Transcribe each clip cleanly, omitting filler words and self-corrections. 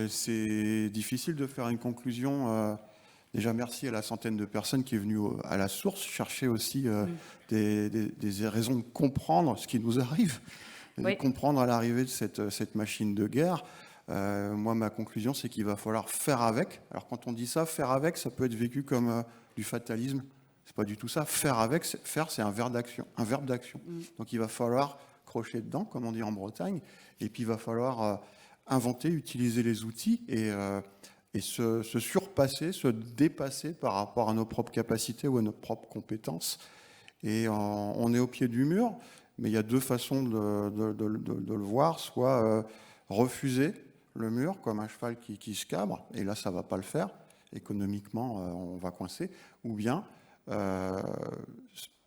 C'est difficile de faire une conclusion. Déjà, merci à la centaine de personnes qui est venue à la source chercher aussi des raisons de comprendre ce qui nous arrive, de comprendre à l'arrivée de cette machine de guerre. Moi, ma conclusion, c'est qu'il va falloir faire avec. Alors, quand on dit ça, faire avec, ça peut être vécu comme du fatalisme. C'est pas du tout ça. Faire avec, faire, c'est un verbe d'action. Donc, il va falloir crocher dedans, comme on dit en Bretagne, et puis il va falloir inventer, utiliser les outils et se surpasser, se dépasser par rapport à nos propres capacités ou à nos propres compétences. Et on est au pied du mur, mais il y a deux façons de le voir. Soit refuser le mur comme un cheval qui se cabre, et là ça ne va pas le faire, économiquement on va coincer, ou bien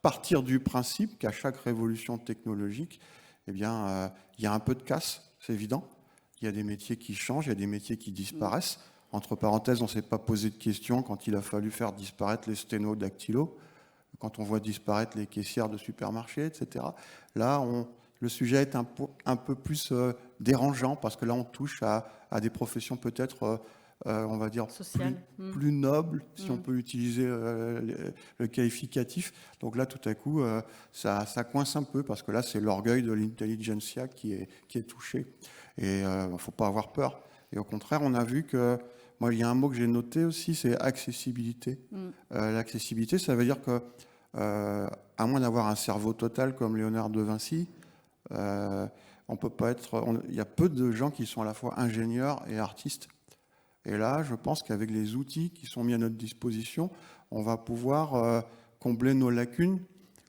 partir du principe qu'à chaque révolution technologique, eh bien, il y a un peu de casse, c'est évident. Il y a des métiers qui changent, il y a des métiers qui disparaissent. Entre parenthèses, on ne s'est pas posé de questions quand il a fallu faire disparaître les sténodactylos, quand on voit disparaître les caissières de supermarchés, etc. Là, le sujet est un peu plus dérangeant, parce que là, on touche à des professions peut-être, on va dire, plus nobles, si on peut utiliser le qualificatif. Donc là, tout à coup, ça coince un peu, parce que là, c'est l'orgueil de l'intelligentsia qui est touché. Et il ne faut pas avoir peur. Et au contraire, on a vu que, moi, il y a un mot que j'ai noté aussi, c'est accessibilité. L'accessibilité, ça veut dire que, à moins d'avoir un cerveau total comme Léonard de Vinci, on peut pas être. Il y a peu de gens qui sont à la fois ingénieurs et artistes. Et là, je pense qu'avec les outils qui sont mis à notre disposition, on va pouvoir combler nos lacunes,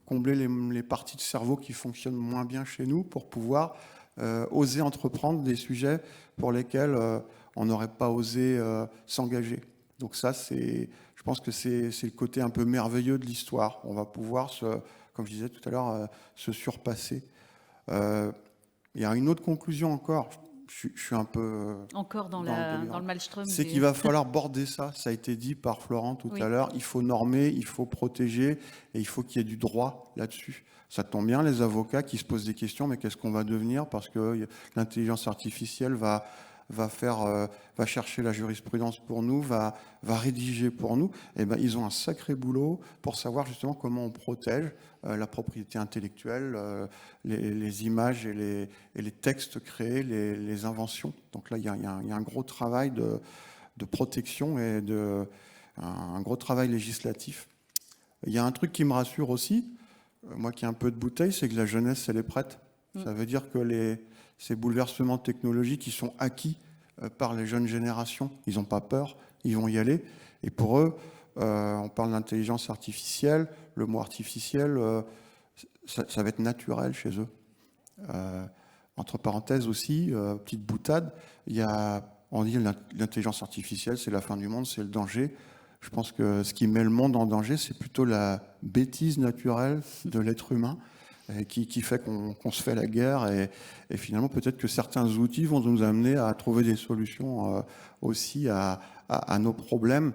combler les parties de cerveau qui fonctionnent moins bien chez nous, pour pouvoir oser entreprendre des sujets pour lesquels on n'aurait pas osé s'engager. Donc ça, je pense que c'est le côté un peu merveilleux de l'histoire. On va pouvoir, comme je disais tout à l'heure, se surpasser. Il y a une autre conclusion encore. Je suis un peu... Encore dans le maelstrom. C'est qu'il va falloir border ça. Ça a été dit par Florent tout à l'heure. Il faut normer, il faut protéger, et il faut qu'il y ait du droit là-dessus. Ça tombe bien, les avocats qui se posent des questions, mais qu'est-ce qu'on va devenir, parce que l'intelligence artificielle va chercher la jurisprudence pour nous, va rédiger pour nous. Et ben, ils ont un sacré boulot pour savoir justement comment on protège la propriété intellectuelle, les images et les textes créés, les inventions. Donc là, il y a un gros travail de protection et un gros travail législatif. Il y a un truc qui me rassure aussi, moi qui ai un peu de bouteille, c'est que la jeunesse, elle est prête. Ça veut dire que ces bouleversements technologiques qui sont acquis par les jeunes générations, ils n'ont pas peur, ils vont y aller. Et pour eux, on parle d'intelligence artificielle, le mot artificiel, ça va être naturel chez eux. Entre parenthèses aussi, petite boutade, on dit l'intelligence artificielle, c'est la fin du monde, c'est le danger. Je pense que ce qui met le monde en danger, c'est plutôt la bêtise naturelle de l'être humain, qui fait qu'on se fait la guerre, et finalement peut-être que certains outils vont nous amener à trouver des solutions aussi à nos problèmes.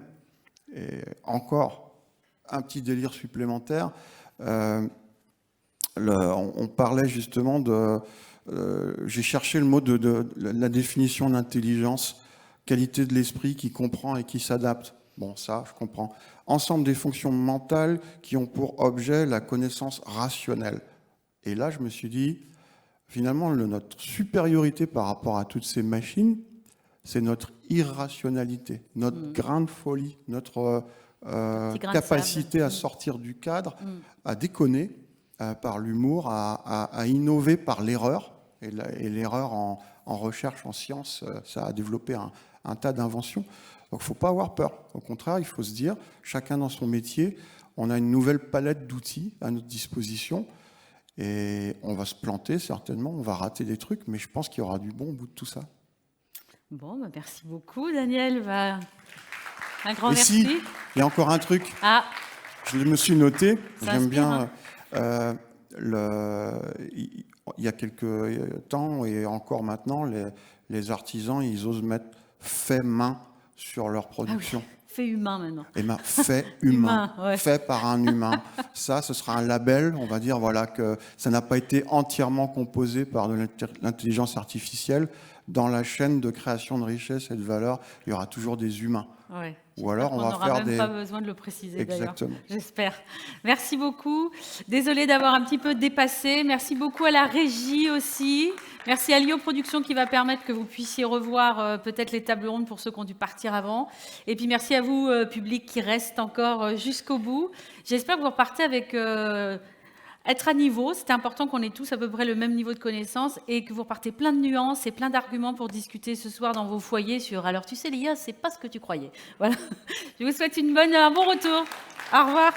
Et encore un petit délire supplémentaire, on parlait justement j'ai cherché le mot de la définition d'intelligence, qualité de l'esprit qui comprend et qui s'adapte. Bon, ça, je comprends. Ensemble des fonctions mentales qui ont pour objet la connaissance rationnelle. Et là, je me suis dit, finalement, notre supériorité par rapport à toutes ces machines, c'est notre irrationalité, notre grain de folie, notre capacité à sortir du cadre, à déconner par l'humour, à innover par l'erreur. Et l'erreur en recherche, en science, ça a développé un tas d'inventions. Donc il ne faut pas avoir peur. Au contraire, il faut se dire, chacun dans son métier, on a une nouvelle palette d'outils à notre disposition. Et on va se planter certainement, on va rater des trucs, mais je pense qu'il y aura du bon au bout de tout ça. Bon, bah merci beaucoup, Daniel. Un grand merci. Il y a encore un truc. Je me suis noté. J'aime bien. Il y a quelques temps et encore maintenant, les artisans, ils osent mettre fait main sur leur production. Fait humain maintenant. Eh ben, fait humain, Humain, ouais. fait par un humain. Ça, ce sera un label, on va dire, voilà, que ça n'a pas été entièrement composé par de l'intelligence artificielle. Dans la chaîne de création de richesse et de valeur, il y aura toujours des humains. Ouais. Ou alors, on va n'aura faire même pas besoin de le préciser d'ailleurs. Exactement. J'espère. Merci beaucoup. Désolée d'avoir un petit peu dépassé. Merci beaucoup à la régie aussi. Merci à Lio Productions qui va permettre que vous puissiez revoir peut-être les tables rondes pour ceux qui ont dû partir avant. Et puis merci à vous, public, qui reste encore jusqu'au bout. J'espère que vous repartez avec être à niveau. C'est important qu'on ait tous à peu près le même niveau de connaissance et que vous repartez plein de nuances et plein d'arguments pour discuter ce soir dans vos foyers sur « Alors tu sais, l'IA, c'est pas ce que tu croyais ». Voilà. Je vous souhaite un bon retour. Au revoir.